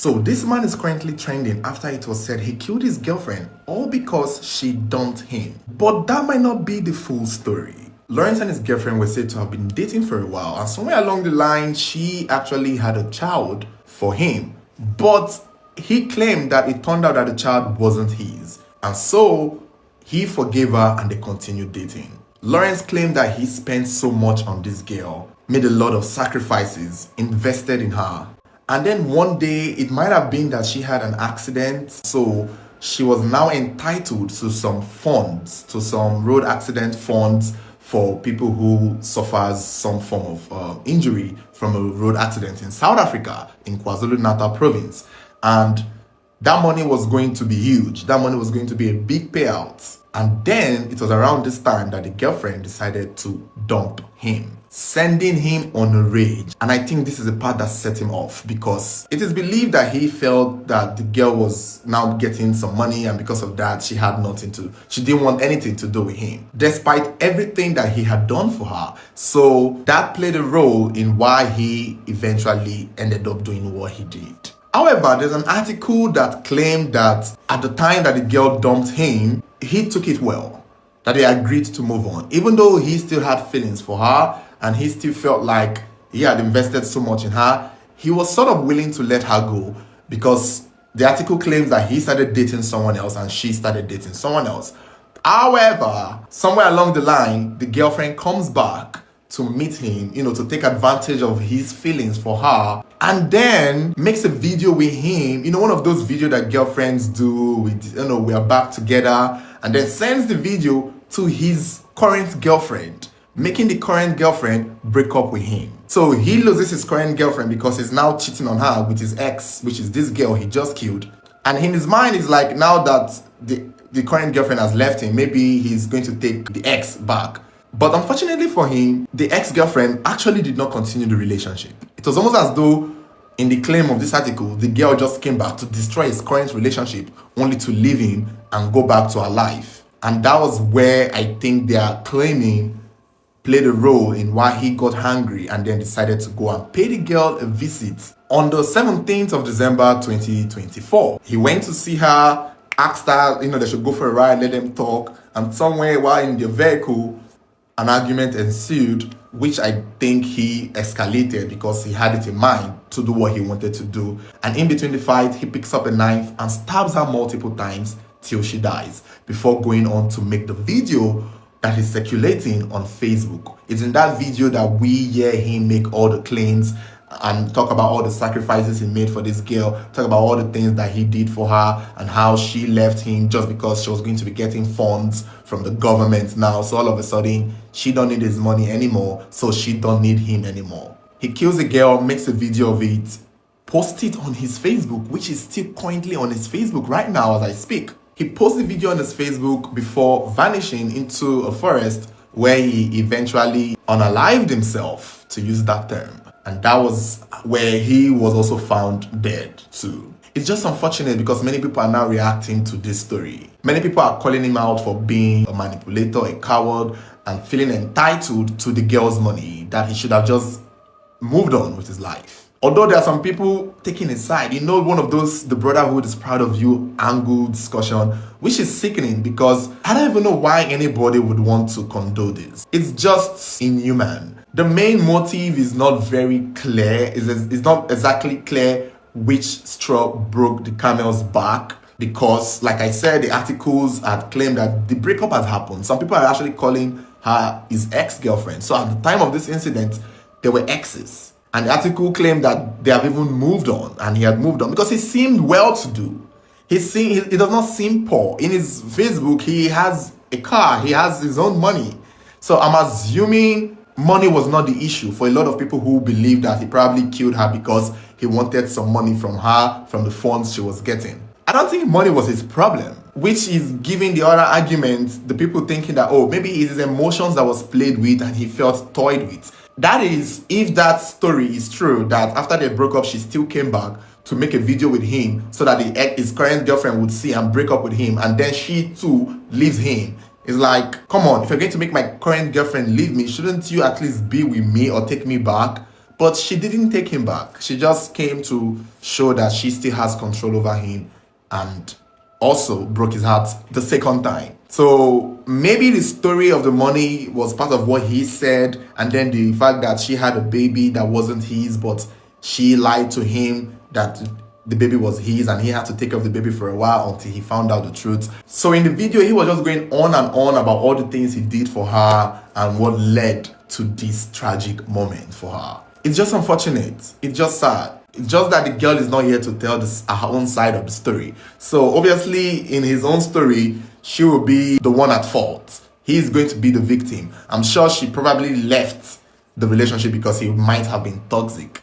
So this man is currently trending after it was said he killed his girlfriend all because she dumped him. But that might not be the full story. Lawrence and his girlfriend were said to have been dating for a while, and somewhere along the line she actually had a child for him. But he claimed that it turned out that the child wasn't his, and so he forgave her and they continued dating. Lawrence claimed that he spent so much on this girl, made a lot of sacrifices, invested in her. And then one day, it might have been that she had an accident, so she was now entitled to some funds, to some road accident funds for people who suffers some form of injury from a road accident in South Africa, in KwaZulu-Natal province. And that money was going to be huge. That money was going to be a big payout. And then it was around this time that the girlfriend decided to dump him, sending him on a rage. And I think this is the part that set him off, because it is believed that he felt that the girl was now getting some money, and because of that she didn't want anything to do with him, despite everything that he had done for her. So that played a role in why he eventually ended up doing what he did. However, there's an article that claimed that at the time that the girl dumped him, he took it well, that they agreed to move on, even though he still had feelings for her and he still felt like he had invested so much in her. He was sort of willing to let her go, because the article claims that he started dating someone else and she started dating someone else. However, somewhere along the line, the girlfriend comes back to meet him, to take advantage of his feelings for her, and then makes a video with him, one of those videos that girlfriends do with, we are back together, and then sends the video to his current girlfriend, making the current girlfriend break up with him. So he loses his current girlfriend because he's now cheating on her with his ex, which is this girl he just killed. And in his mind, he's like, now that the current girlfriend has left him, maybe he's going to take the ex back. But unfortunately for him, the ex-girlfriend actually did not continue the relationship. It was almost as though, in the claim of this article, the girl just came back to destroy his current relationship, only to leave him and go back to her life. And that was where I think they are claiming played a role in why he got angry and then decided to go and pay the girl a visit on the 17th of December 2024. He went to see her, asked her, they should go for a ride, let them talk, and somewhere while in the vehicle, an argument ensued, which I think he escalated because he had it in mind to do what he wanted to do. And in between the fight, he picks up a knife and stabs her multiple times till she dies, before going on to make the video that is circulating on Facebook. It's in that video that we hear him make all the claims and talk about all the sacrifices he made for this girl, talk about all the things that he did for her and how she left him just because she was going to be getting funds from the government now. So all of a sudden, she don't need his money anymore, so she don't need him anymore. He kills the girl, makes a video of it, posts it on his Facebook, which is still currently on his Facebook right now as I speak. He posts the video on his Facebook before vanishing into a forest where he eventually unalived himself, to use that term. And that was where he was also found dead too. It's just unfortunate because many people are now reacting to this story. Many people are calling him out for being a manipulator, a coward, and feeling entitled to the girl's money, that he should have just moved on with his life. Although there are some people taking his side, one of those, the brotherhood is proud of you angle discussion, which is sickening, because I don't even know why anybody would want to condone this. It's just inhuman. The main motive is not very clear. It's not exactly clear which straw broke the camel's back, because, like I said, the articles had claimed that the breakup has happened. Some people are actually calling her his ex-girlfriend. So at the time of this incident, they were exes. And the article claimed that they have even moved on, and he had moved on because he seemed well-to-do. He does not seem poor. In his Facebook, he has a car. He has his own money. So I'm assuming money was not the issue for a lot of people who believe that he probably killed her because he wanted some money from her, from the funds she was getting. I don't think money was his problem, which is giving the other argument, the people thinking that, maybe it's his emotions that was played with and he felt toyed with. That is, if that story is true, that after they broke up, she still came back to make a video with him so that his current girlfriend would see and break up with him, and then she too leaves him. It's like, come on, if you're going to make my current girlfriend leave me, shouldn't you at least be with me or take me back? But she didn't take him back. She just came to show that she still has control over him, and also broke his heart the second time. So maybe the story of the money was part of what he said, and then the fact that she had a baby that wasn't his, but she lied to him that the baby was his, and he had to take care of the baby for a while until he found out the truth. So in the video, he was just going on and on about all the things he did for her and what led to this tragic moment for her. It's just unfortunate. It's just sad. It's just that the girl is not here to tell her own side of the story. So obviously, in his own story, she will be the one at fault. He is going to be the victim. I'm sure she probably left the relationship because he might have been toxic.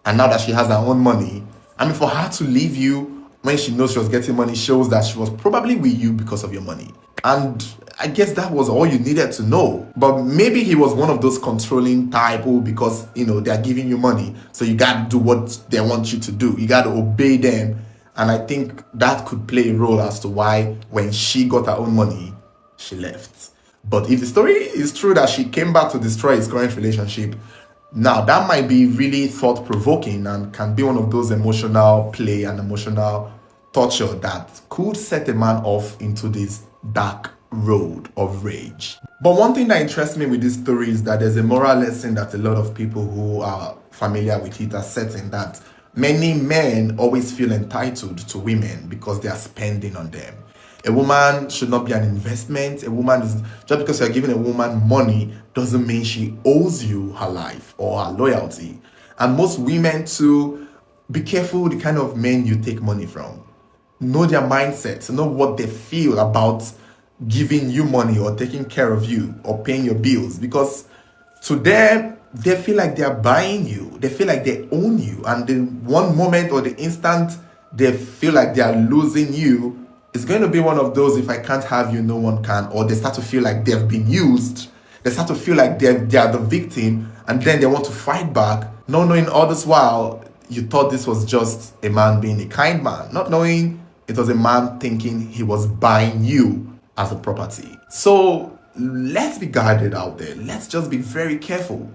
And now that she has her own money, I mean, for her to leave you when she knows she was getting money shows that she was probably with you because of your money. And I guess that was all you needed to know. But maybe he was one of those controlling type who, because, they're giving you money, so you got to do what they want you to do. You got to obey them. And I think that could play a role as to why when she got her own money, she left. But if the story is true that she came back to destroy his current relationship, now that might be really thought-provoking and can be one of those emotional play and emotional torture that could set a man off into this dark road of rage. But one thing that interests me with this story is that there's a moral lesson that a lot of people who are familiar with it are setting, that many men always feel entitled to women because they are spending on them. A woman should not be an investment. A woman is, just because you're giving a woman money doesn't mean she owes you her life or her loyalty. And most women too, be careful the kind of men you take money from. Know their mindset, know what they feel about giving you money or taking care of you or paying your bills, because to them, they feel like they are buying you. They feel like they own you. And the one moment or the instant they feel like they are losing you, it's going to be one of those, if I can't have you, no one can. Or they start to feel like they've been used. They start to feel like they are the victim, and then they want to fight back, not knowing all this while you thought this was just a man being a kind man, not knowing it was a man thinking he was buying you as a property. So let's be guarded out there. Let's just be very careful.